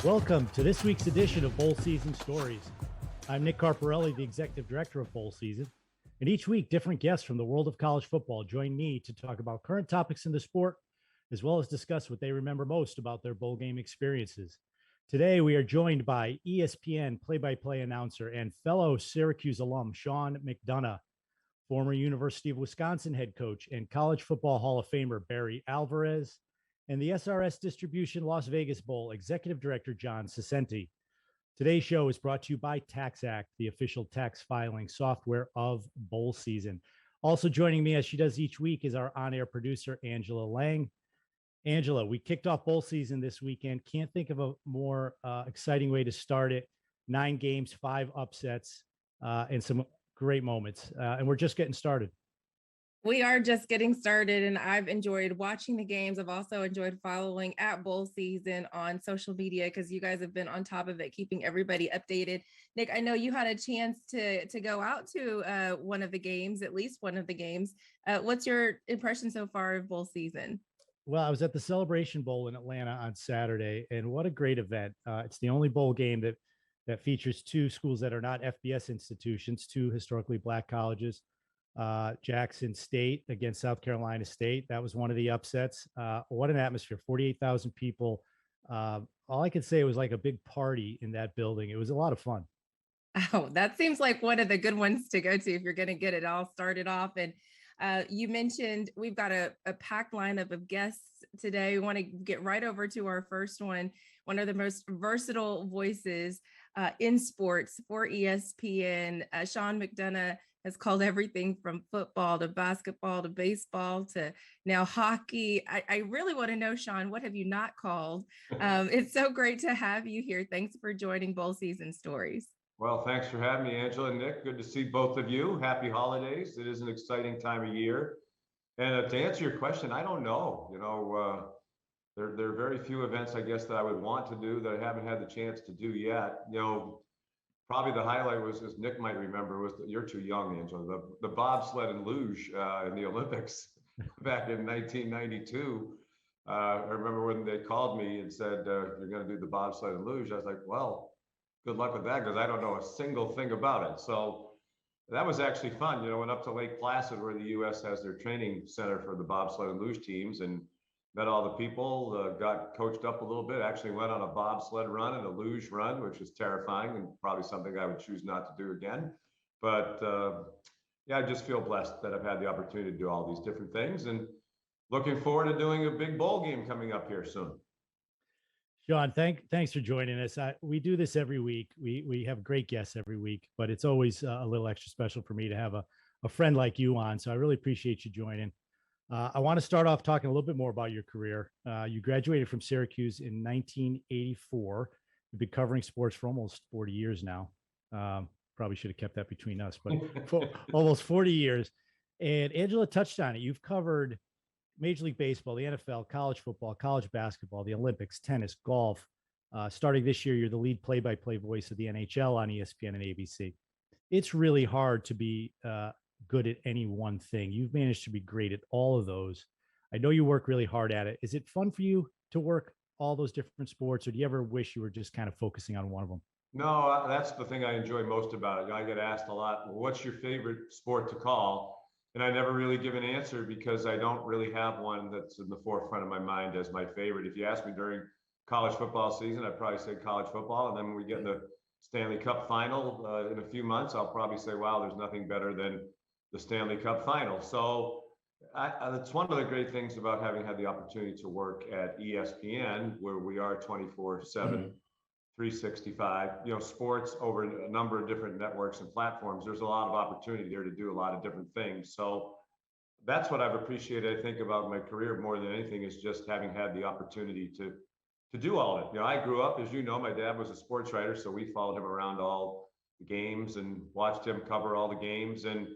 Welcome to this week's edition of Bowl Season Stories. I'm Nick Carparelli, the Executive Director of Bowl Season, and each week different guests from the world of college football join me to talk about current topics in the sport, as well as discuss what they remember most about their bowl game experiences. Today, we are joined by ESPN play-by-play announcer and fellow Syracuse alum Sean McDonough, former University of Wisconsin head coach and College Football Hall of Famer Barry Alvarez, and the SRS Distribution Las Vegas Bowl Executive Director John Saccenti. Today's show is brought to you by TaxAct, the official tax filing software of bowl season. Also joining me, as she does each week, is our on-air producer, Angela Lang. Angela, we kicked off bowl season this weekend. Can't think of a more exciting way to start it. 9 games, 5 upsets, and some great moments. And we're just getting started. We are just getting started, and I've enjoyed watching the games. I've also enjoyed following at bowl season on social media because you guys have been on top of it, keeping everybody updated. Nick, I know you had a chance to go out to one of the games, at least one of the games. What's your impression so far of bowl season? Well, I was at the Celebration Bowl in Atlanta on Saturday, and what a great event. It's the only bowl game that features 2 schools that are not FBS institutions, 2 historically Black colleges. Jackson State against South Carolina State. That was one of the upsets. What an atmosphere, 48,000 people. All I could say was like a big party in that building. It was a lot of fun. Oh, that seems like one of the good ones to go to if you're going to get it all started off. And you mentioned we've got a packed lineup of guests today. We want to get right over to our first one of the most versatile voices in sports for ESPN. Sean McDonough has called everything from football to basketball to baseball to now hockey. I really want to know, Sean, what have you not called? It's so great to have you here. Thanks for joining Bowl Season Stories. Well, thanks for having me, Angela and Nick. Good to see both of you. Happy holidays. It is an exciting time of year. And to answer your question, I don't know. There are very few events, I guess, that I would want to do that I haven't had the chance to do yet. Probably the highlight was, as Nick might remember, was you're too young, Angela, the bobsled and luge in the Olympics back in 1992. I remember when they called me and said, you're going to do the bobsled and luge. I was like, well, good luck with that, because I don't know a single thing about it. So that was actually fun. Went up to Lake Placid where the U.S. has their training center for the bobsled and luge teams and met all the people, got coached up a little bit, actually went on a bobsled run and a luge run, which was terrifying and probably something I would choose not to do again. But I just feel blessed that I've had the opportunity to do all these different things and looking forward to doing a big bowl game coming up here soon. Sean, thanks for joining us. We do this every week. We have great guests every week, but it's always a little extra special for me to have a friend like you on. So I really appreciate you joining. I want to start off talking a little bit more about your career. You graduated from Syracuse in 1984. You've been covering sports for almost 40 years now. Probably should have kept that between us, but for almost 40 years. And Angela touched on it. You've covered Major League Baseball, the NFL, college football, college basketball, the Olympics, tennis, golf. Starting this year, you're the lead play-by-play voice of the NHL on ESPN and ABC. It's really hard to be good at any one thing. You've managed to be great at all of those. I know you work really hard at it. Is it fun for you to work all those different sports, or do you ever wish you were just kind of focusing on one of them? No, that's the thing I enjoy most about it. I get asked a lot, what's your favorite sport to call? And I never really give an answer because I don't really have one that's in the forefront of my mind as my favorite. If you ask me during college football season, I'd probably say college football. And then when we get in the Stanley Cup final in a few months, I'll probably say, wow, there's nothing better than the Stanley Cup final. So that's one of the great things about having had the opportunity to work at ESPN, where we are 24/7, 365, sports over a number of different networks and platforms. There's a lot of opportunity there to do a lot of different things. So that's what I've appreciated, I think, about my career more than anything, is just having had the opportunity to do all of it. I grew up, as you know, my dad was a sports writer, so we followed him around all the games and watched him cover all the games. And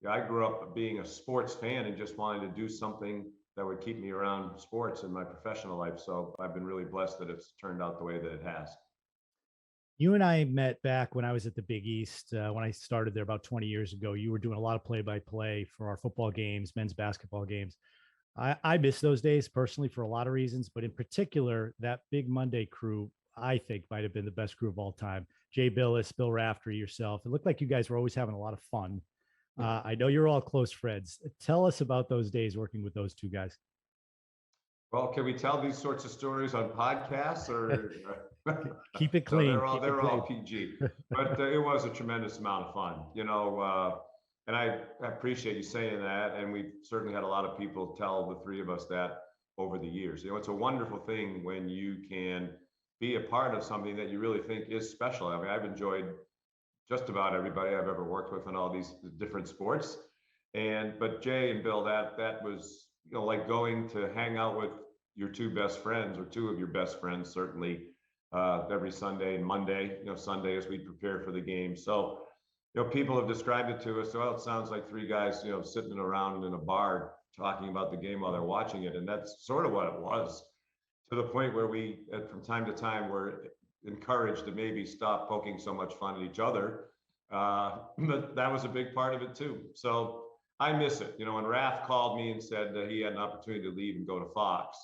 I grew up being a sports fan and just wanting to do something that would keep me around sports in my professional life. So I've been really blessed that it's turned out the way that it has. You and I met back when I was at the Big East, when I started there about 20 years ago. You were doing a lot of play-by-play for our football games, men's basketball games. I miss those days personally for a lot of reasons, but in particular, that Big Monday crew, I think might have been the best crew of all time. Jay Billis, Bill Raftery, yourself. It looked like you guys were always having a lot of fun. I know you're all close friends. Tell us about those days working with those two guys. Well, can we tell these sorts of stories on podcasts or? Keep it No, clean. they're all PG, but it was a tremendous amount of fun, and I appreciate you saying that. And we've certainly had a lot of people tell the three of us that over the years. It's a wonderful thing when you can be a part of something that you really think is special. I mean, I've enjoyed just about everybody I've ever worked with in all these different sports. But Jay and Bill, that was, like going to hang out with your two best friends or two of your best friends, certainly every Sunday and Monday, Sunday as we prepare for the game. So, people have described it to us. Well, it sounds like three guys, sitting around in a bar talking about the game while they're watching it. And that's sort of what it was, to the point where we, from time to time, were encouraged to maybe stop poking so much fun at each other. But that was a big part of it too. So I miss it. When Raph called me and said that he had an opportunity to leave and go to Fox,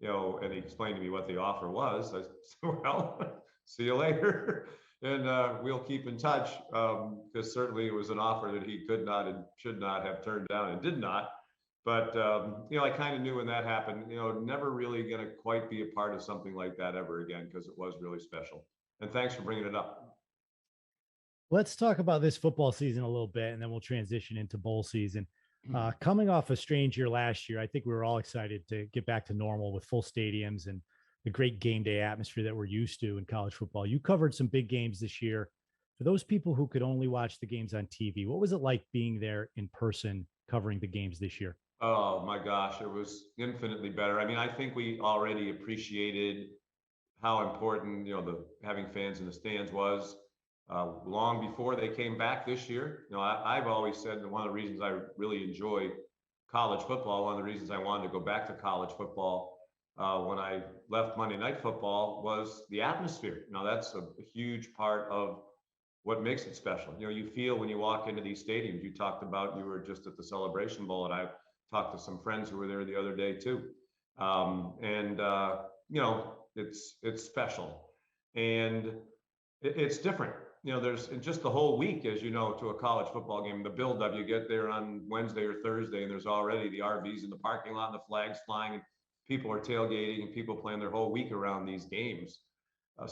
and he explained to me what the offer was, I said, well, see you later. And we'll keep in touch, because certainly it was an offer that he could not and should not have turned down and did not. But, I kind of knew when that happened, never really going to quite be a part of something like that ever again, because it was really special. And thanks for bringing it up. Let's talk about this football season a little bit, and then we'll transition into bowl season. Coming off a strange year last year, I think we were all excited to get back to normal with full stadiums and the great game day atmosphere that we're used to in college football. You covered some big games this year. For those people who could only watch the games on TV, what was it like being there in person covering the games this year? Oh my gosh, it was infinitely better. I mean, I think we already appreciated how important, the having fans in the stands was. Long before they came back this year. I've always said that one of the reasons I really enjoy college football, one of the reasons I wanted to go back to college football when I left Monday Night Football, was the atmosphere. That's a huge part of what makes it special. You feel when you walk into these stadiums. You talked about, you were just at the Celebration Bowl, and I talked to some friends who were there the other day too. It's special, and it's different. There's just the whole week, as to a college football game, the buildup. You get there on Wednesday or Thursday, and there's already the RVs in the parking lot and the flags flying, and people are tailgating, and people plan their whole week around these games. I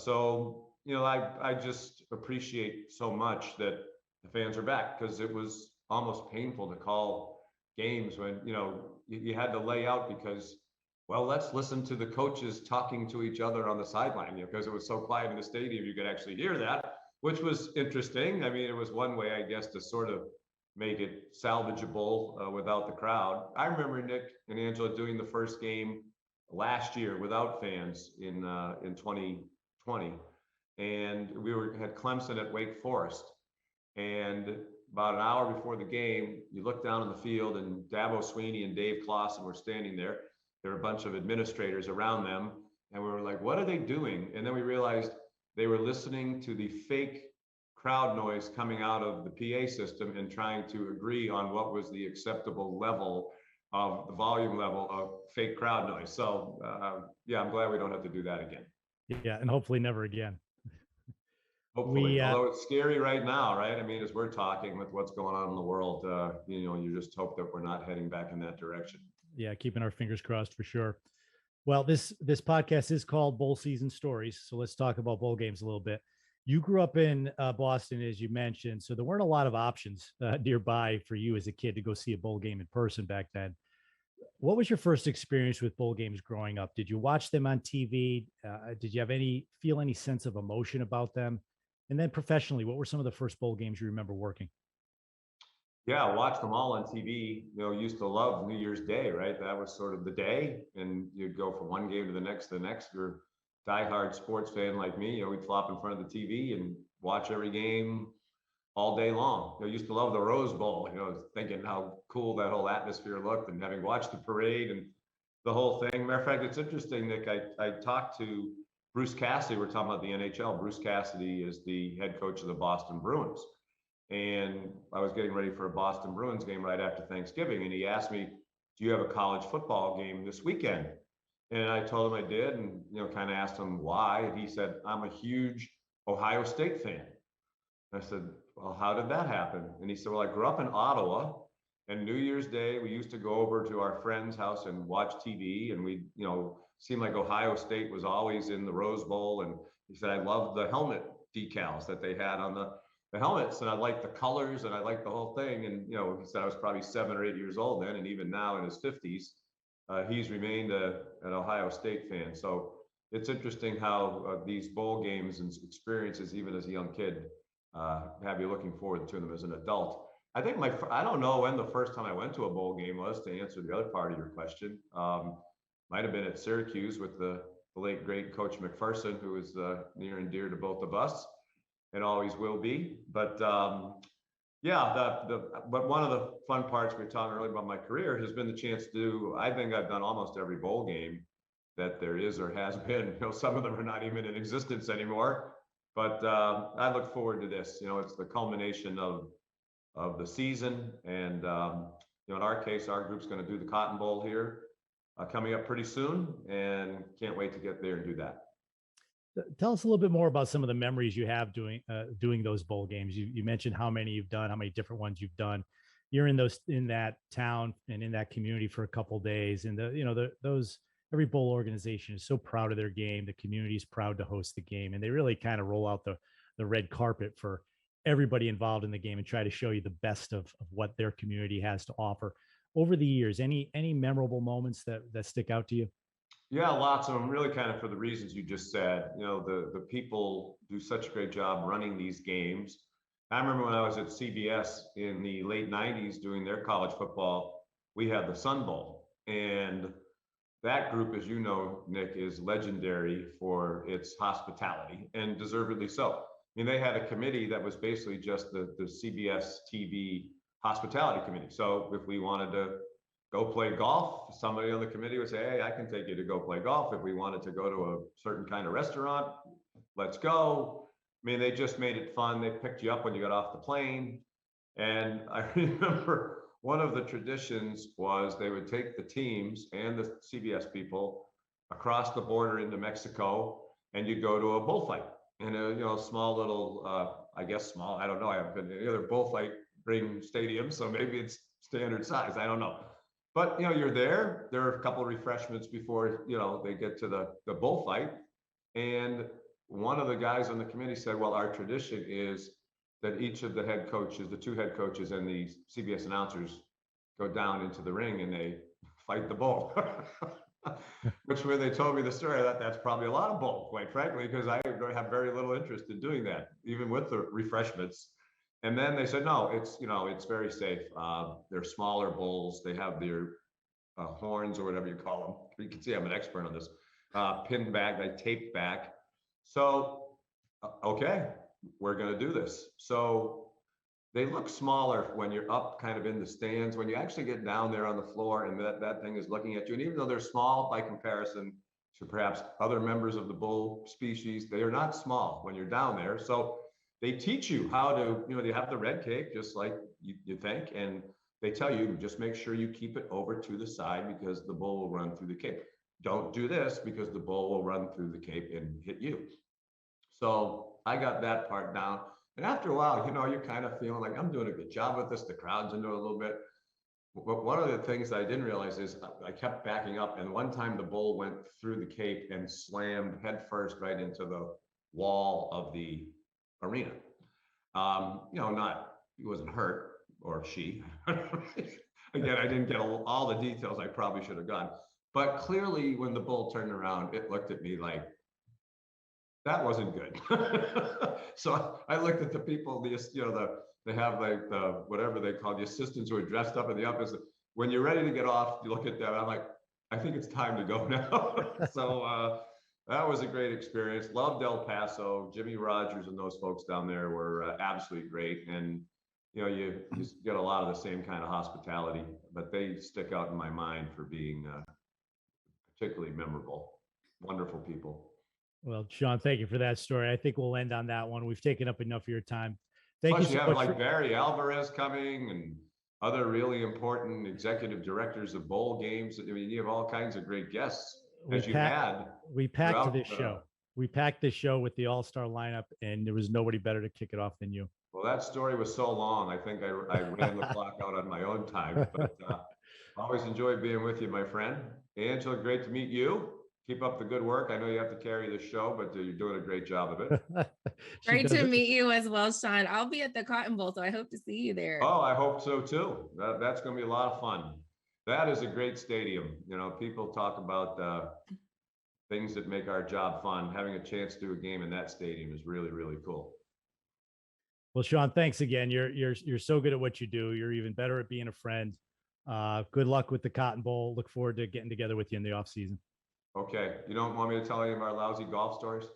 just appreciate so much that the fans are back, because it was almost painful to call games when, you had to lay out because, well, let's listen to the coaches talking to each other on the sideline, because it was so quiet in the stadium, you could actually hear that, which was interesting. I mean, it was one way, I guess, to sort of make it salvageable without the crowd. I remember Nick and Angela doing the first game last year without fans in 2020, and had Clemson at Wake Forest, and about an hour before the game, you look down on the field, and Dabo Sweeney and Dave Clawson were standing there. There were a bunch of administrators around them, and we were like, what are they doing? And then we realized they were listening to the fake crowd noise coming out of the PA system and trying to agree on what was the acceptable level of the volume level of fake crowd noise. So I'm glad we don't have to do that again. Yeah, and hopefully never again. Hopefully, although it's scary right now, right? I mean, as we're talking with what's going on in the world, you just hope that we're not heading back in that direction. Yeah, keeping our fingers crossed for sure. Well, this podcast is called Bowl Season Stories, so let's talk about bowl games a little bit. You grew up in Boston, as you mentioned, so there weren't a lot of options nearby for you as a kid to go see a bowl game in person back then. What was your first experience with bowl games growing up? Did you watch them on TV? Did you have feel any sense of emotion about them? And then professionally, what were some of the first bowl games you remember working? Yeah, I watched them all on TV. Used to love New Year's Day, right? That was sort of the day, and you'd go from one game to the next, You're a diehard sports fan like me. We'd flop in front of the TV and watch every game all day long. Used to love the Rose Bowl. Thinking how cool that whole atmosphere looked, and having watched the parade and the whole thing. Matter of fact, it's interesting, Nick. I talked to Bruce Cassidy. We're talking about the NHL. Bruce Cassidy is the head coach of the Boston Bruins. And I was getting ready for a Boston Bruins game right after Thanksgiving. And he asked me, do you have a college football game this weekend? And I told him I did, and kind of asked him why. And he said, "I'm a huge Ohio State fan." And I said, "Well, how did that happen?" And he said, "Well, I grew up in Ottawa, and New Year's Day we used to go over to our friend's house and watch TV, and we, seemed like Ohio State was always in the Rose Bowl." And he said, "I loved the helmet decals that they had on the helmets, and I liked the colors, and I liked the whole thing." And he said I was probably 7 or 8 years old then, and even now in his 50s, he's remained an Ohio State fan. So it's interesting how these bowl games and experiences, even as a young kid, have you looking forward to them as an adult. I think I don't know when the first time I went to a bowl game was, to answer the other part of your question. Might have been at Syracuse with the late, great Coach McPherson, who is near and dear to both of us and always will be. But yeah, but one of the fun parts we were talking earlier about my career has been the chance to do, I think I've done almost every bowl game that there is or has been. Some of them are not even in existence anymore. But I look forward to this. It's the culmination of the season. And in our case, our group's going to do the Cotton Bowl here coming up pretty soon, and can't wait to get there and do that. Tell us a little bit more about some of the memories you have doing those bowl games. You mentioned how many you've done, how many different ones you've done. You're in that town and in that community for a couple of days, and every bowl organization is so proud of their game. The community is proud to host the game, and they really kind of roll out the red carpet for everybody involved in the game and try to show you the best of what their community has to offer. Over the years, any memorable moments that stick out to you? Yeah, lots of them, really kind of for the reasons you just said. The people do such a great job running these games. I remember when I was at CBS in the late 90s doing their college football, we had the Sun Bowl. And that group, as you know, Nick, is legendary for its hospitality, and deservedly so. I mean, they had a committee that was basically just the CBS TV hospitality committee. So if we wanted to go play golf, somebody on the committee would say, "Hey, I can take you to go play golf." If we wanted to go to a certain kind of restaurant, let's go. I mean, they just made it fun. They picked you up when you got off the plane. And I remember one of the traditions was they would take the teams and the CBS people across the border into Mexico, and you'd go to a bullfight in a small little, I guess small, I don't know. I haven't been to any other bullfight ring stadium, so maybe it's standard size. I don't know. But you're there. There are a couple of refreshments before they get to the bullfight. And one of the guys on the committee said, "Well, our tradition is that each of the head coaches, the two head coaches and the CBS announcers, go down into the ring and they fight the bull." Which, when they told me the story, I thought that's probably a lot of bull, quite frankly, because I have very little interest in doing that, even with the refreshments. And then they said, "No, it's very safe. They're smaller bulls. They have their horns, or whatever you call them. You can see I'm an expert on this. Pinned back, they taped back. So, okay, we're going to do this." So they look smaller when you're up kind of in the stands. When you actually get down there on the floor and that thing is looking at you, and even though they're small by comparison to perhaps other members of the bull species, they are not small when you're down there. So they teach you how to, they have the red cape, just like you think, and they tell you, just make sure you keep it over to the side because the bull will run through the cape. Don't do this because the bull will run through the cape and hit you. So I got that part down. And after a while, you're kind of feeling like I'm doing a good job with this. The crowd's into it a little bit. But one of the things I didn't realize is I kept backing up. And one time the bull went through the cape and slammed headfirst right into the wall of the arena. He wasn't hurt, or she. Again, I didn't get all the details I probably should have gotten. But clearly, when the bull turned around, it looked at me like, that wasn't good. So I looked at the people, they have like the, whatever they call the assistants who are dressed up in the office. When you're ready to get off, you look at them. I'm like, I think it's time to go now. So that was a great experience. Loved El Paso. Jimmy Rogers and those folks down there were absolutely great. And you get a lot of the same kind of hospitality, but they stick out in my mind for being particularly memorable. Wonderful people. Well, Sean, thank you for that story. I think we'll end on that one. We've taken up enough of your time. Thank Plus, you so have much. Like Barry Alvarez coming and other really important executive directors of bowl games. I mean, you have all kinds of great guests as you had we packed throughout this the- show. We packed this show with the all-star lineup, and there was nobody better to kick it off than you. Well, that story was so long. I think I ran the clock out on my own time, but always enjoyed being with you, my friend. Angela, great to meet you. Keep up the good work. I know you have to carry the show, but you're doing a great job of it. Great to meet you as well, Sean. I'll be at the Cotton Bowl, so I hope to see you there. Oh, I hope so too. That's going to be a lot of fun. That is a great stadium. You know, people talk about things that make our job fun. Having a chance to do a game in that stadium is really, really cool. Well, Sean, thanks again. You're so good at what you do. You're even better at being a friend. Good luck with the Cotton Bowl. Look forward to getting together with you in the off season. Okay. You don't want me to tell any of our lousy golf stories?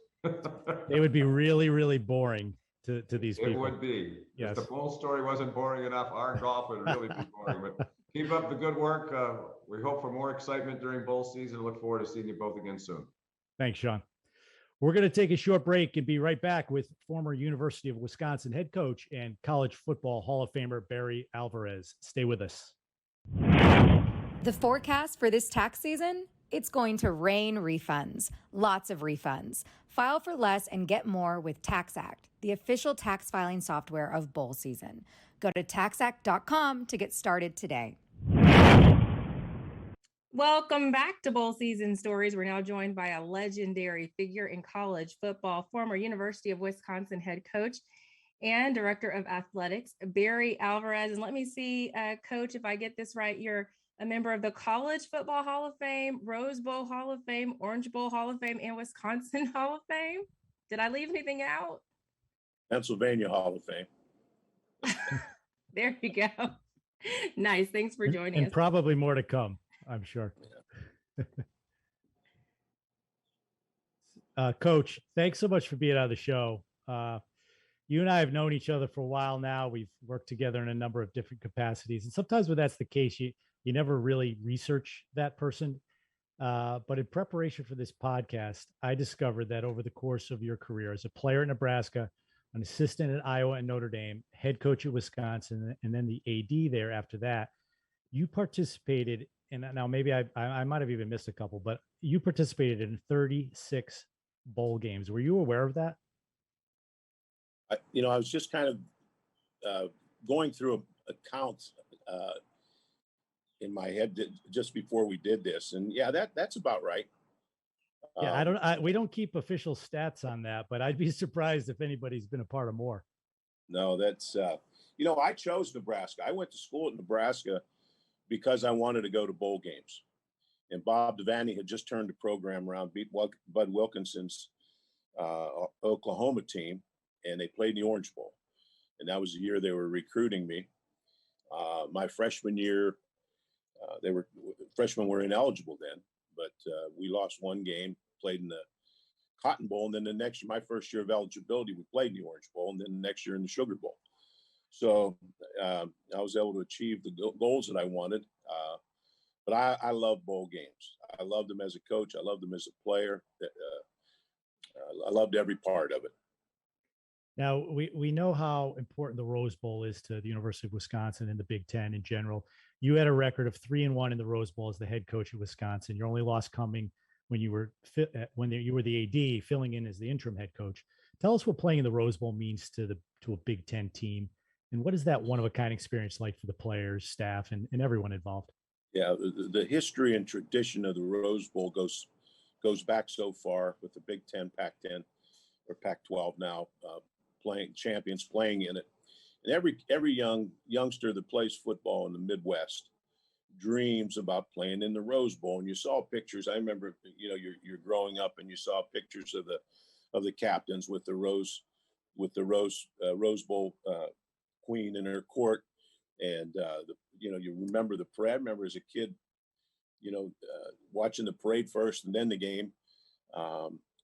They would be really, really boring to these people. It would be. Yes. If the bull story wasn't boring enough, our golf would really be boring. But keep up the good work. We hope for more excitement during bowl season. Look forward to seeing you both again soon. Thanks, Sean. We're going to take a short break and be right back with former University of Wisconsin head coach and college football Hall of Famer Barry Alvarez. Stay with us. The forecast for this tax season? It's going to rain refunds, lots of refunds. File for less and get more with TaxAct, the official tax filing software of bowl season. Go to taxact.com to get started today. Welcome back to Bowl Season Stories. We're now joined by a legendary figure in college football, former University of Wisconsin head coach and director of athletics, Barry Alvarez. And let me see, Coach, if I get this right, you're a member of the College Football Hall of Fame, Rose Bowl Hall of Fame, Orange Bowl Hall of Fame, and Wisconsin Hall of Fame. Did I leave anything out? Pennsylvania Hall of Fame. There you go. Nice. Thanks for joining and us. Probably more to come, I'm sure. Coach, thanks so much for being on the show. You and I have known each other for a while now. We've worked together in a number of different capacities. And sometimes when that's the case, you never really research that person. But in preparation for this podcast, I discovered that over the course of your career as a player in Nebraska, an assistant at Iowa and Notre Dame, head coach at Wisconsin, and then the AD there after that, you participated, and now maybe I might have even missed a couple, but you participated in 36 bowl games. Were you aware of that? I was just kind of going through accounts in my head just before we did this, and yeah, that's about right. Yeah, we don't keep official stats on that, but I'd be surprised if anybody's been a part of more. No, that's I chose Nebraska. I went to school at Nebraska because I wanted to go to bowl games, and Bob Devaney had just turned the program around, beat Bud Wilkinson's Oklahoma team, and they played in the Orange Bowl, and that was the year they were recruiting me. My freshman year, freshmen were ineligible then, but we lost one game, played in the Cotton Bowl, and then the next year, my first year of eligibility, we played in the Orange Bowl, and then the next year in the Sugar Bowl. So I was able to achieve the goals that I wanted. But I love bowl games. I loved them as a coach. I loved them as a player. I loved every part of it. Now, we know how important the Rose Bowl is to the University of Wisconsin and the Big Ten in general. You had a record of 3-1 in the Rose Bowl as the head coach of Wisconsin. Your only loss coming when you were the AD, filling in as the interim head coach. Tell us what playing in the Rose Bowl means to a Big Ten team, and what is that one-of-a-kind experience like for the players, staff, and everyone involved? Yeah, the history and tradition of the Rose Bowl goes back so far with the Big Ten, Pac-10, or Pac-12 now, champions playing in it. And every youngster that plays football in the Midwest dreams about playing in the Rose Bowl. And you saw pictures. I remember, you're growing up and you saw pictures of the captains with the Rose Bowl queen in her court. And you remember the parade. I remember as a kid, watching the parade first and then the game.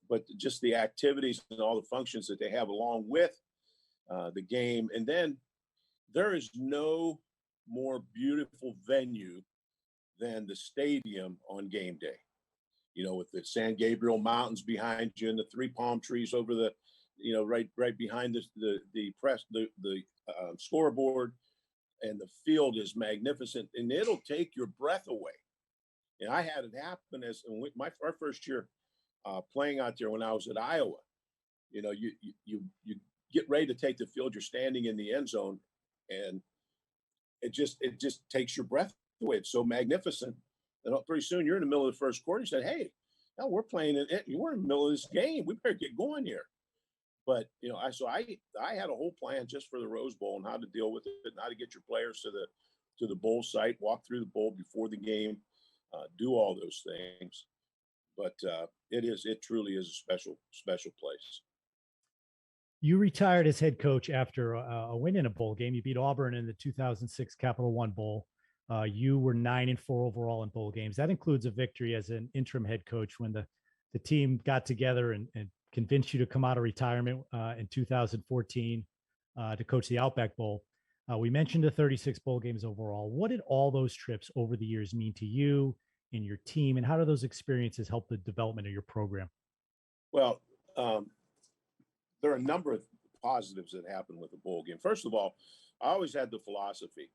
But just the activities and all the functions that they have along with the game. And then there is no more beautiful venue than the stadium on game day, with the San Gabriel Mountains behind you and the three palm trees over the, right behind the scoreboard, and the field is magnificent, and it'll take your breath away. And I had it happen our first year playing out there when I was at Iowa. You know, you get ready to take the field, you're standing in the end zone, and it just takes your breath away. It's so magnificent. And pretty soon you're in the middle of the first quarter. You said, "Hey, now we're playing it. We're in the middle of this game. We better get going here." But I had a whole plan just for the Rose Bowl and how to deal with it and how to get your players to the bowl site, walk through the bowl before the game, do all those things. But it truly is a special place. You retired as head coach after a win in a bowl game. You beat Auburn in the 2006 Capital One Bowl. You were 9-4 overall in bowl games. That includes a victory as an interim head coach when the team got together and convinced you to come out of retirement in 2014 to coach the Outback Bowl. We mentioned the 36 bowl games overall. What did all those trips over the years mean to you and your team, and how do those experiences help the development of your program? Well, there are a number of positives that happen with a bowl game. First of all, I always had the philosophy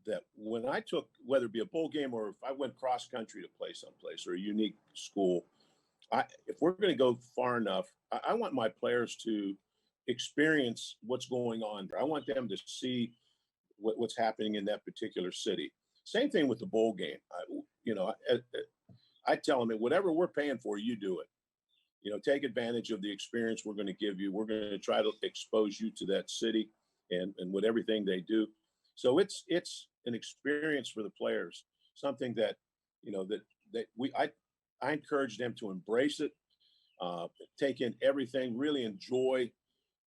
that when I took, whether it be a bowl game or if I went cross country to play someplace or a unique school, if we're going to go far enough, I want my players to experience what's going on there. I want them to see what's happening in that particular city. Same thing with the bowl game. I tell them, whatever we're paying for, you do it. You know, take advantage of the experience we're going to give you. We're going to try to expose you to that city and with everything they do. So it's an experience for the players, something that, I encourage them to embrace it, take in everything, really enjoy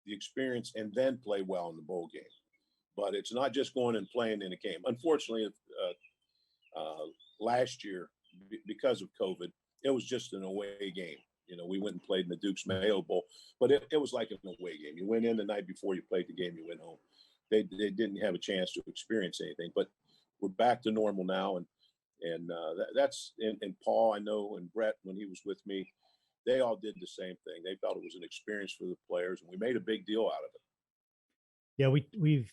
the experience, and then play well in the bowl game. But it's not just going and playing in a game. Unfortunately, last year, because of COVID, it was just an away game. You know, we went and played in the Duke's Mayo Bowl, but it was like an away game. You went in the night before you played the game, you went home. They didn't have a chance to experience anything, but we're back to normal now. And Paul, I know, and Brett, when he was with me, they all did the same thing. They felt it was an experience for the players, and we made a big deal out of it. Yeah, we've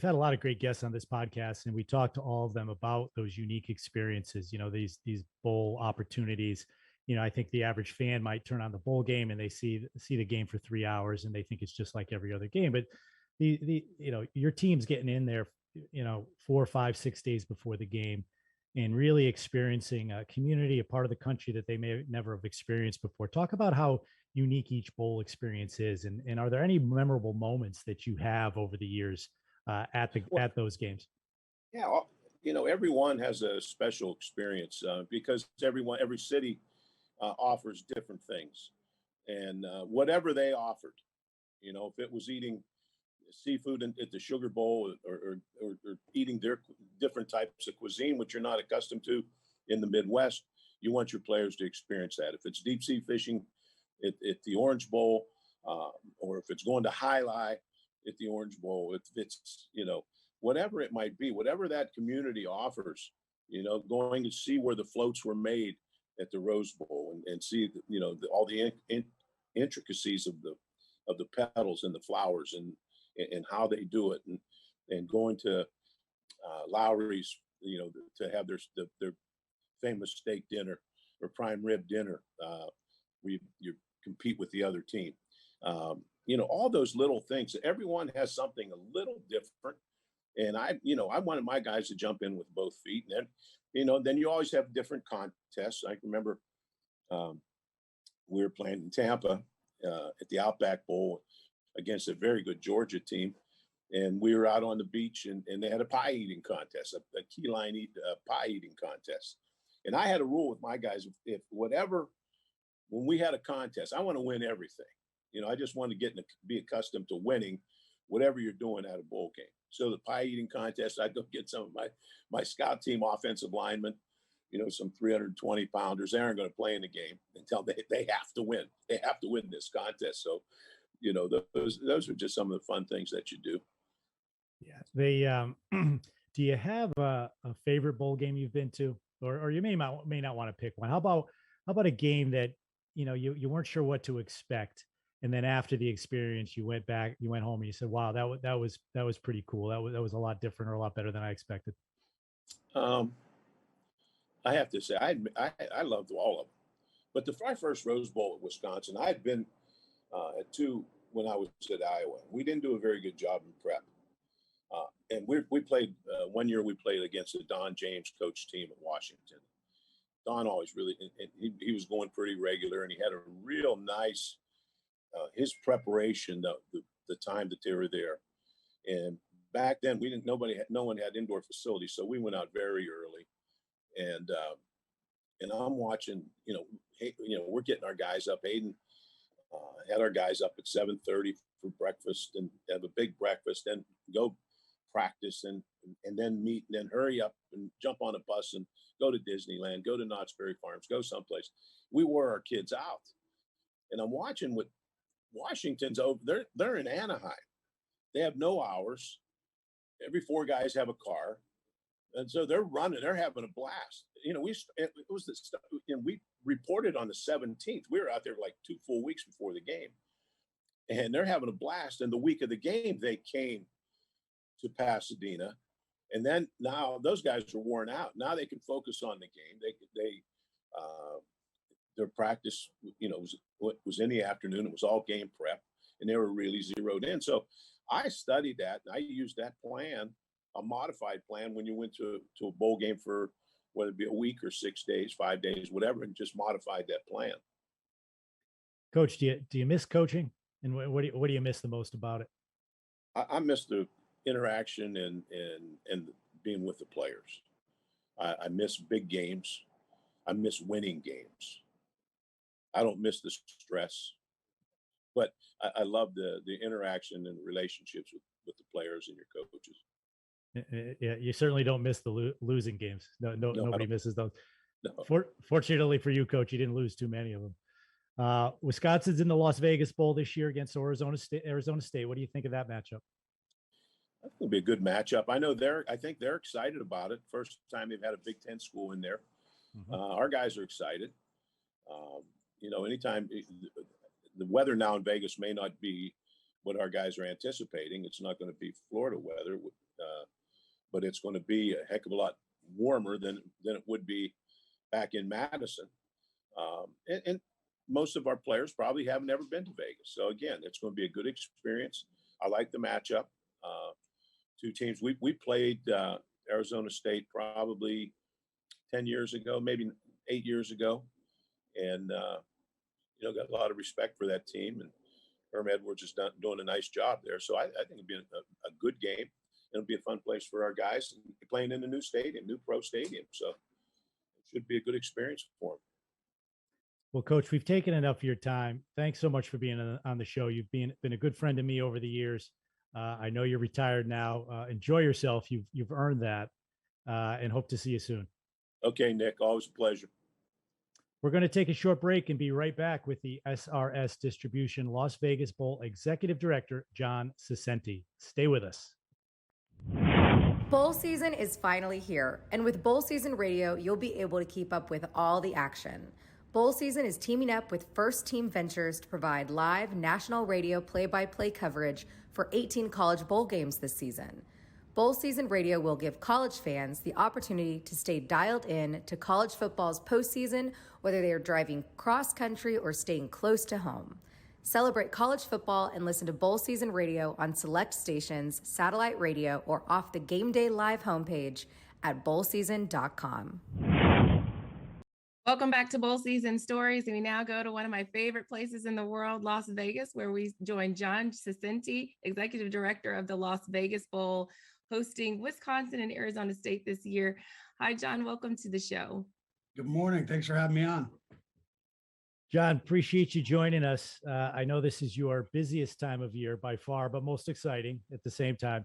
had a lot of great guests on this podcast, and we talked to all of them about those unique experiences. You know, these bowl opportunities. You know, I think the average fan might turn on the bowl game and they see the game for 3 hours and they think it's just like every other game. But your team's getting in there, 4, 5, 6 days before the game and really experiencing a community, a part of the country that they may never have experienced before. Talk about how unique each bowl experience is, and are there any memorable moments that you have over the years at those games? Yeah, everyone has a special experience because every city offers different things, and whatever they offered, if it was eating seafood at the Sugar Bowl or eating their different types of cuisine, which you're not accustomed to in the Midwest, you want your players to experience that. If it's deep sea fishing at the Orange Bowl, or if it's going to Jai Alai at the Orange Bowl, if it's, whatever it might be, whatever that community offers, going to see where the floats were made at the Rose Bowl and see, all the intricacies of the petals and the flowers and how they do it, and going to Lowry's, to have their famous steak dinner or prime rib dinner, where you compete with the other team. All those little things. Everyone has something a little different, and I wanted my guys to jump in with both feet, and then you always have different contests. I remember we were playing in Tampa at the Outback Bowl against a very good Georgia team. And we were out on the beach and they had a pie eating contest, a key line pie eating contest. And I had a rule with my guys, when we had a contest, I want to win everything. I just want to be accustomed to winning whatever you're doing at a bowl game. So the pie eating contest, I'd go get some of my scout team offensive linemen, some 320 pounders. They aren't going to play in the game until they have to win. They have to win this contest. So, those are just some of the fun things that you do. Yeah. Do you have a favorite bowl game you've been to, or you may not want to pick one? How about a game that, you weren't sure what to expect, and then after the experience, you went home and you said, wow, that was pretty cool. That was a lot different or a lot better than I expected. I have to say, I loved all of them. But my first Rose Bowl at Wisconsin, I had been at two when I was at Iowa. We didn't do a very good job in prep. And we played, one year we played against the Don James coach team at Washington. Don always really, and he was going pretty regular, and he had a real nice, his preparation, the time that they were there. And back then no one had indoor facilities. So we went out very early, and I'm watching, we're getting our guys up. Hayden had our guys up at 7:30 for breakfast, and have a big breakfast, then go practice and then meet, and then hurry up and jump on a bus and go to Disneyland, go to Knott's Berry Farms, go someplace. We wore our kids out. And I'm watching what Washington's over. They're in Anaheim. They have no hours. Every 4 guys have a car. And so they're running, they're having a blast. We reported on the 17th. We were out there like 2 full weeks before the game. And they're having a blast. And the week of the game, they came to Pasadena. And then now those guys are worn out. Now they can focus on the game. Their practice, was in the afternoon. It was all game prep, and they were really zeroed in. So I studied that, and I used that plan, a modified plan, when you went to a bowl game for whether it be a week or 6 days, 5 days, whatever, and just modified that plan. Coach, do you miss coaching? And what do you miss the most about it? I miss the interaction and being with the players. I miss big games. I miss winning games. I don't miss the stress, but I love the interaction and relationships with the players and your coaches. Yeah, you certainly don't miss the losing games. Nobody misses those. No. Fortunately for you, Coach, you didn't lose too many of them. Wisconsin's in the Las Vegas Bowl this year against Arizona State. What do you think of that matchup? I think it'll be a good matchup. I think they're excited about it. First time they've had a Big Ten school in there. Mm-hmm. Our guys are excited. Anytime the weather now in Vegas may not be what our guys are anticipating. It's not going to be Florida weather, but it's going to be a heck of a lot warmer than it would be back in Madison. And most of our players probably have never been to Vegas. So again, it's going to be a good experience. I like the matchup. 2 teams. We played Arizona State probably 10 years ago, maybe 8 years ago. And, got a lot of respect for that team. And Herm Edwards is doing a nice job there. So I think it'll be a good game. It'll be a fun place for our guys, and playing in a new stadium, new pro stadium. So it should be a good experience for them. Well, Coach, we've taken enough of your time. Thanks so much for being on the show. You've been a good friend to me over the years. I know you're retired now. Enjoy yourself. You've earned that, and hope to see you soon. Okay, Nick, always a pleasure. We're going to take a short break and be right back with the SRS Distribution Las Vegas Bowl Executive Director, John Saccenti. Stay with us. Bowl season is finally here, and with Bowl Season Radio, you'll be able to keep up with all the action. Bowl Season is teaming up with First Team Ventures to provide live national radio play-by-play coverage for 18 college bowl games this season. Bowl Season Radio will give college fans the opportunity to stay dialed in to college football's postseason, whether they are driving cross-country or staying close to home. Celebrate college football and listen to Bowl Season Radio on select stations, satellite radio, or off the Game Day Live homepage at bowlseason.com. Welcome back to Bowl Season Stories. And we now go to one of my favorite places in the world, Las Vegas, where we join John Saccenti, Executive Director of the Las Vegas Bowl, hosting Wisconsin and Arizona State this year. Hi, John. Welcome to the show. Good morning. Thanks for having me on. John, appreciate you joining us. I know this is your busiest time of year by far, but most exciting at the same time.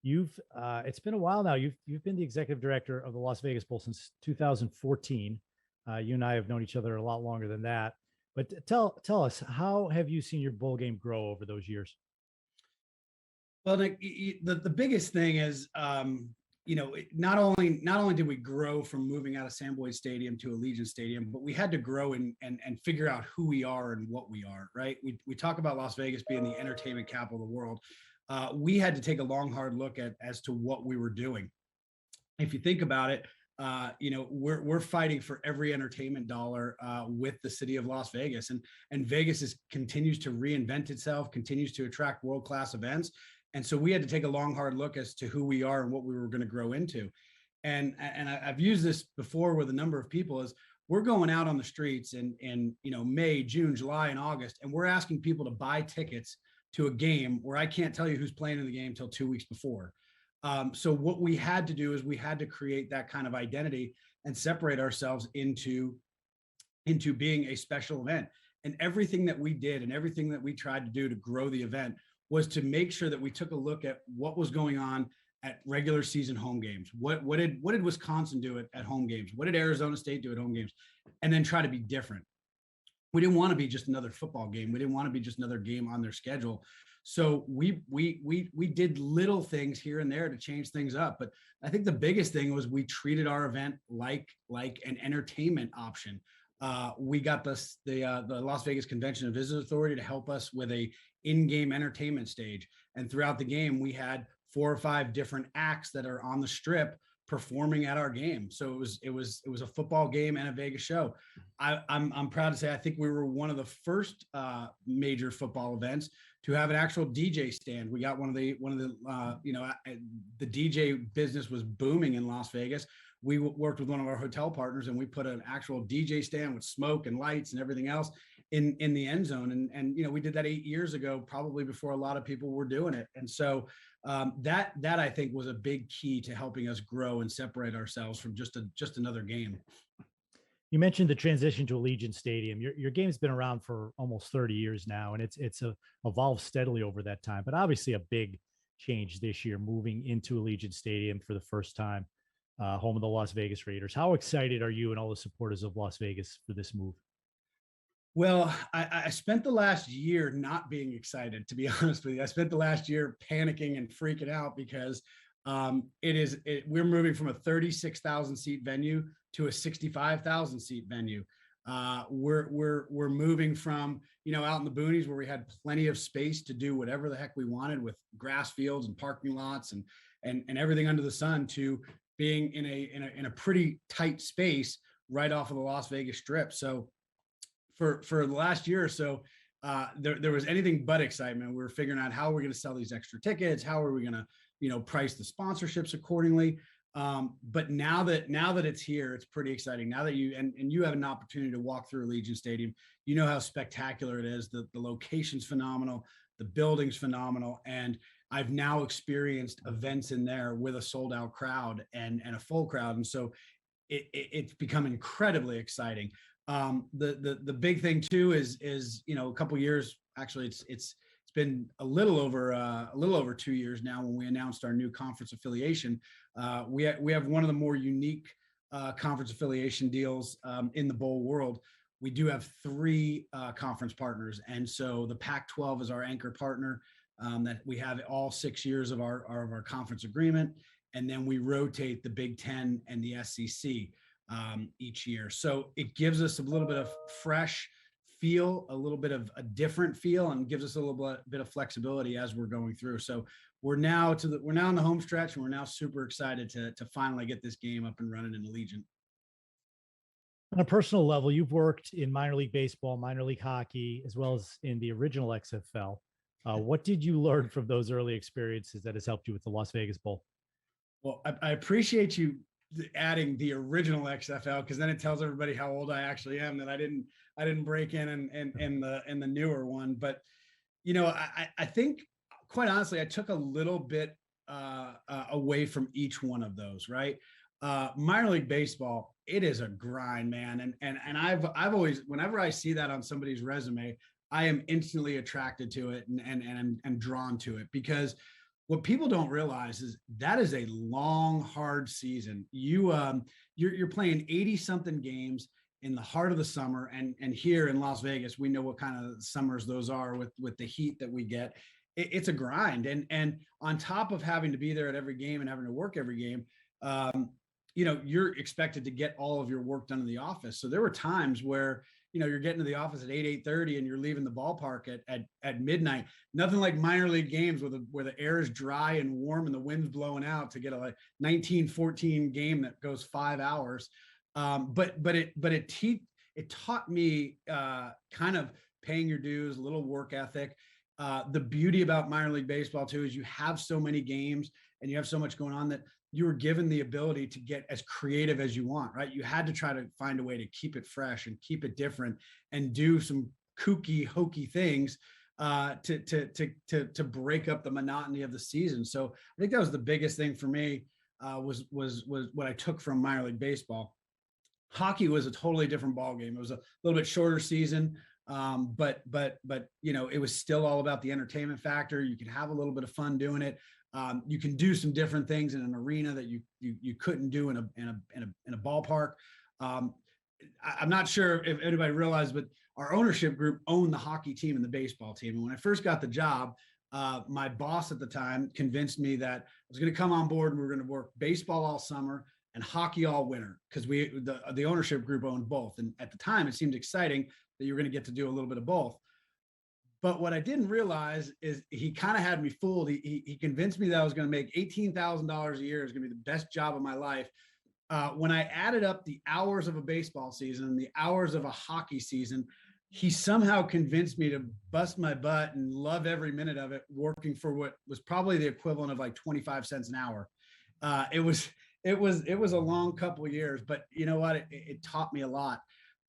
It's been a while now. You've been the Executive Director of the Las Vegas Bowl since 2014. You and I have known each other a lot longer than that. But tell us, how have you seen your bowl game grow over those years? Well, Nick, the biggest thing is, not only did we grow from moving out of Samboy Stadium to Allegiant Stadium, but we had to grow and figure out who we are and what we are, right? We talk about Las Vegas being the entertainment capital of the world. We had to take a long, hard look as to what we were doing. If you think about it, we're fighting for every entertainment dollar with the city of Las Vegas, and Vegas continues to reinvent itself, continues to attract world-class events. And so we had to take a long, hard look as to who we are and what we were going to grow into. And I've used this before with a number of people is we're going out on the streets in May, June, July, and August, and we're asking people to buy tickets to a game where I can't tell you who's playing in the game till 2 weeks before. So what we had to do is we had to create that kind of identity and separate ourselves into being a special event. And everything that we did and everything that we tried to do to grow the event was to make sure that we took a look at what was going on at regular season home games. What did Wisconsin do at home games? What did Arizona State do at home games? And then try to be different. We didn't want to be just another football game. We didn't want to be just another game on their schedule. So we did little things here and there to change things up. But I think the biggest thing was we treated our event like an entertainment option. We got the Las Vegas Convention and Visitors Authority to help us with a in-game entertainment stage. And throughout the game, we had 4 or 5 different acts that are on the strip performing at our game. So it was a football game and a Vegas show. I'm proud to say I think we were one of the first major football events to have an actual DJ stand. We got one of the the DJ business was booming in Las Vegas. We worked with one of our hotel partners and we put an actual DJ stand with smoke and lights and everything else in the end zone. And we did that 8 years ago, probably before a lot of people were doing it. And so that I think was a big key to helping us grow and separate ourselves from just another game. You mentioned the transition to Allegiant Stadium. Your game's been around for almost 30 years now, and it's evolved steadily over that time. But obviously, a big change this year, moving into Allegiant Stadium for the first time, home of the Las Vegas Raiders. How excited are you and all the supporters of Las Vegas for this move? Well, I spent the last year not being excited, to be honest with you. I spent the last year panicking and freaking out because we're moving from a 36,000 seat venue to a 65,000 seat venue. We're moving from, out in the boonies where we had plenty of space to do whatever the heck we wanted with grass fields and parking lots and everything under the sun to being in a pretty tight space right off of the Las Vegas Strip. So for the last year or so, there was anything but excitement. We were figuring out how we're going to sell these extra tickets. How are we going to, price the sponsorships accordingly. But now that it's here, it's pretty exciting. Now that you have an opportunity to walk through Allegiant Stadium, you know how spectacular it is. The location's phenomenal. The building's phenomenal. And I've now experienced events in there with a sold out crowd and a full crowd. And so it's become incredibly exciting. The big thing too is a couple of years, actually it's been a little over 2 years now when we announced our new conference affiliation. We have one of the more unique conference affiliation deals in the bowl world. We do have 3 conference partners, and so the Pac-12 is our anchor partner that we have all 6 years of our conference agreement, and then we rotate the Big Ten and the SEC each year. So it gives us a little bit of fresh feel, a little bit of a different feel, and gives us a little bit of flexibility as we're going through. So we're now in the home stretch, and we're now super excited to finally get this game up and running in Allegiant. On a personal level, you've worked in minor league baseball, minor league hockey, as well as in the original XFL. What did you learn from those early experiences that has helped you with the Las Vegas Bowl? Well, I appreciate you adding the original XFL, because then it tells everybody how old I actually am, that I didn't break in the newer one. But I think, quite honestly, I took a little bit away from each one of those. Right, minor league baseball, it is a grind, man, and I've always, whenever I see that on somebody's resume, I am instantly attracted to it and drawn to it, because what people don't realize is that is a long, hard season. You're playing 80 something games in the heart of the summer. And here in Las Vegas, we know what kind of summers those are with the heat that we get. It's a grind. And on top of having to be there at every game and having to work every game, you're expected to get all of your work done in the office. So there were times where, you're getting to the office at 8:30 and you're leaving the ballpark at midnight. Nothing like minor league games where the air is dry and warm and the wind's blowing out to get a 19-14 game that goes 5 hours. But it taught me kind of paying your dues, a little work ethic. The beauty about minor league baseball too is you have so many games and you have so much going on that you were given the ability to get as creative as you want, right? You had to try to find a way to keep it fresh and keep it different and do some kooky, hokey things to break up the monotony of the season. So I think that was the biggest thing for me, was what I took from minor league baseball. Hockey was a totally different ball game. It was a little bit shorter season, but it was still all about the entertainment factor. You could have a little bit of fun doing it. You can do some different things in an arena that you couldn't do in a ballpark. I'm not sure if anybody realized, but our ownership group owned the hockey team and the baseball team. And when I first got the job, my boss at the time convinced me that I was going to come on board and we were going to work baseball all summer and hockey all winter, because the ownership group owned both. And at the time, it seemed exciting that you were going to get to do a little bit of both. But what I didn't realize is he kind of had me fooled. He convinced me that I was going to make $18,000 a year. It was going to be the best job of my life. When I added up the hours of a baseball season and the hours of a hockey season, he somehow convinced me to bust my butt and love every minute of it, working for what was probably the equivalent of like 25 cents an hour. It was a long couple of years, but you know what? It taught me a lot.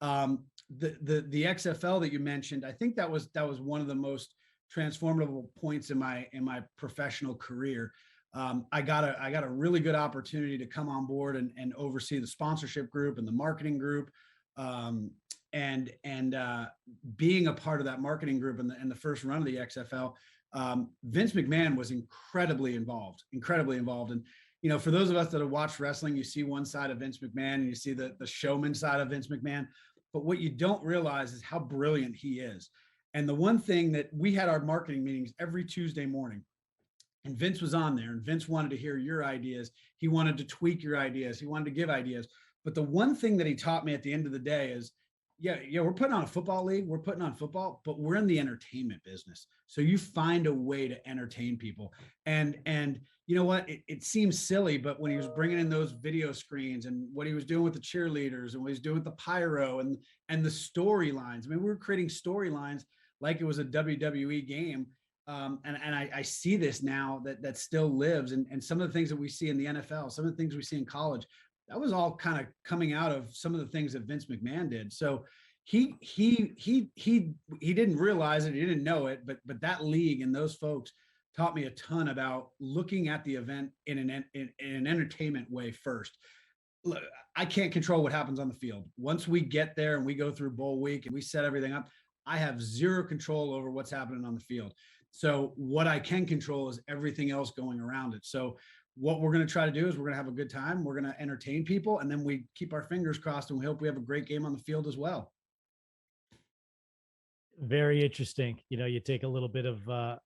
The XFL that you mentioned, I think that was one of the most transformative points in my professional career. I got a really good opportunity to come on board and oversee the sponsorship group and the marketing group. And being a part of that marketing group in the first run of the XFL, Vince McMahon was incredibly involved. And, for those of us that have watched wrestling, you see one side of Vince McMahon and you see the showman side of Vince McMahon. But what you don't realize is how brilliant he is. And the one thing that we had our marketing meetings every Tuesday morning, and Vince was on there, and Vince wanted to hear your ideas. He wanted to tweak your ideas. He wanted to give ideas. But the one thing that he taught me at the end of the day is, yeah, we're putting on a football league. We're putting on football, but we're in the entertainment business. So you find a way to entertain people. And you know what? It seems silly, but when he was bringing in those video screens and what he was doing with the cheerleaders and what he was doing with the pyro and the storylines, I mean, we were creating storylines like it was a WWE game. And I see this now that still lives. And some of the things that we see in the NFL, some of the things we see in college, that was all kind of coming out of some of the things that Vince McMahon did. So he didn't realize it, he didn't know it, but that league and those folks taught me a ton about looking at the event in an entertainment way first. Look, I can't control what happens on the field. Once we get there and we go through bowl week and we set everything up, I have zero control over what's happening on the field. So what I can control is everything else going around it. So what we're going to try to do is we're going to have a good time. We're going to entertain people, and then we keep our fingers crossed and we hope we have a great game on the field as well. Very interesting. You take a little bit of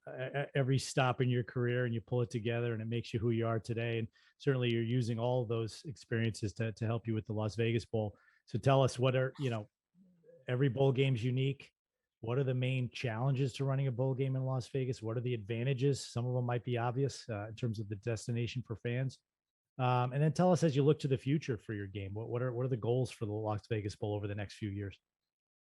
every stop in your career and you pull it together and it makes you who you are today. And certainly you're using all of those experiences to help you with the Las Vegas Bowl. So tell us, what are, every bowl game's unique. What are the main challenges to running a bowl game in Las Vegas? What are the advantages? Some of them might be obvious in terms of the destination for fans. And then tell us, as you look to the future for your game, what are the goals for the Las Vegas Bowl over the next few years?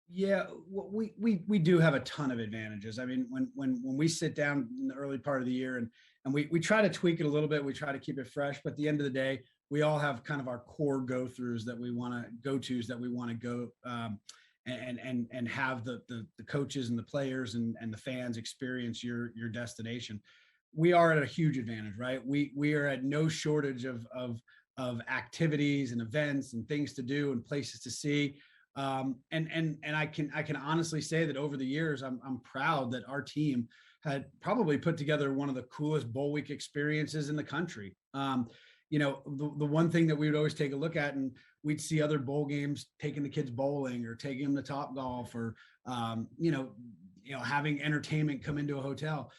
Yeah, we do have a ton of advantages. I mean, when we sit down in the early part of the year and we try to tweak it a little bit, we try to keep it fresh, but at the end of the day, we all have kind of our core go-tos that we want to go and have the coaches and the players and the fans experience your destination. We are at a huge advantage, right? We are at no shortage of activities and events and things to do and places to see. And I can honestly say that over the years, I'm proud that our team had probably put together one of the coolest bowl week experiences in the country. The one thing that we would always take a look at, and we'd see other bowl games taking the kids bowling or taking them to Topgolf or, having entertainment come into a hotel.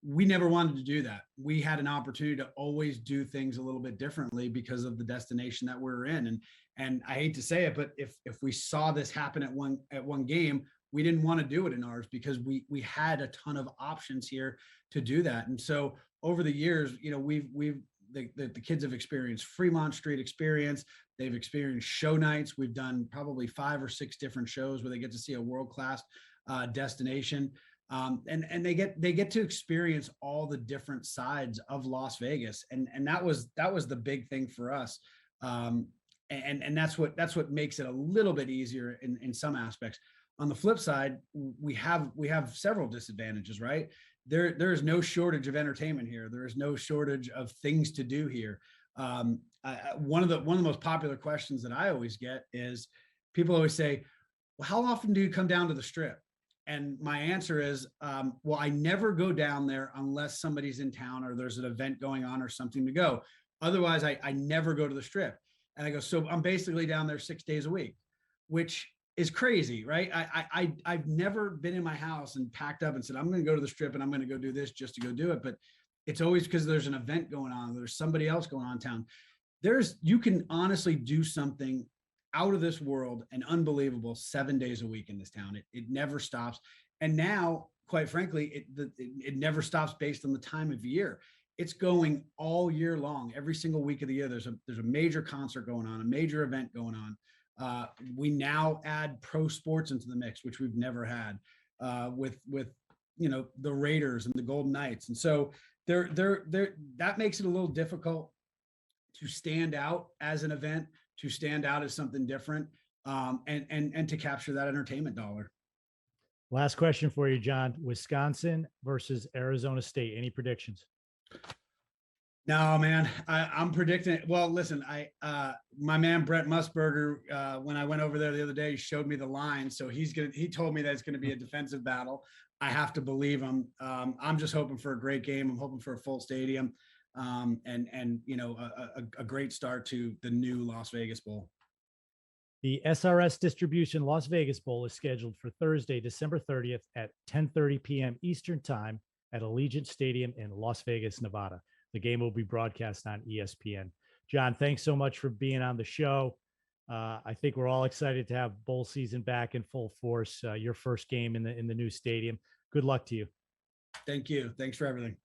We never wanted to do that. We had an opportunity to always do things a little bit differently because of the destination that we're in. And I hate to say it, but if we saw this happen at one game, we didn't want to do it in ours because we had a ton of options here to do that. And so over the years, the kids have experienced Fremont Street experience. They've experienced show nights. We've done probably 5 or 6 different shows where they get to see a world-class destination. And they get to experience all the different sides of Las Vegas. And that was the big thing for us. And that's what makes it a little bit easier in some aspects. On the flip side, we have several disadvantages, right? There is no shortage of entertainment here. There is no shortage of things to do here. One of the most popular questions that I always get is people always say, well, how often do you come down to the Strip? And my answer is, well, I never go down there unless somebody's in town or there's an event going on or something to go. Otherwise, I never go to the Strip. And I go, so I'm basically down there 6 days a week, which is crazy, right? I've never been in my house and packed up and said, I'm going to go to the Strip and I'm going to go do this just to go do it. But it's always because there's an event going on. There's somebody else going on in town. You can honestly do something out of this world and unbelievable 7 days a week in this town. It never stops. And now, quite frankly, it never stops based on the time of year. It's going all year long. Every single week of the year, there's a major concert going on, a major event going on. We now add pro sports into the mix, which we've never had with the Raiders and the Golden Knights. And so that makes it a little difficult to stand out as an event, to stand out as something different, and to capture that entertainment dollar. Last question for you, John. Wisconsin versus Arizona State. Any predictions? No, man, I'm predicting. Well, listen, my man Brett Musburger, when I went over there the other day, showed me the line. So he told me that it's going to be a defensive battle. I have to believe him. I'm just hoping for a great game. I'm hoping for a full stadium, and a great start to the new Las Vegas Bowl. The SRS Distribution Las Vegas Bowl is scheduled for Thursday, December 30th at 10:30 p.m. Eastern Time at Allegiant Stadium in Las Vegas, Nevada. The game will be broadcast on ESPN. John, thanks so much for being on the show. I think we're all excited to have bowl season back in full force. Your first game in the new stadium. Good luck to you. Thank you. Thanks for everything.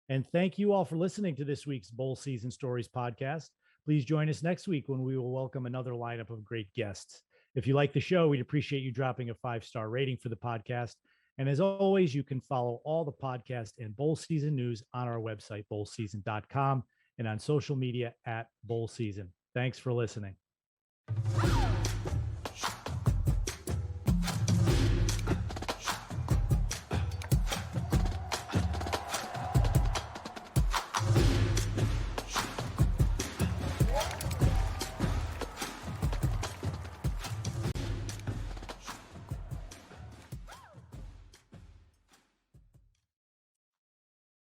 And thank you all for listening to this week's Bowl Season Stories podcast. Please join us next week when we will welcome another lineup of great guests. If you like the show, we'd appreciate you dropping a 5-star rating for the podcast. And as always, you can follow all the podcast and bowl season news on our website, bowlseason.com, and on social media at Bowl Season. Thanks for listening.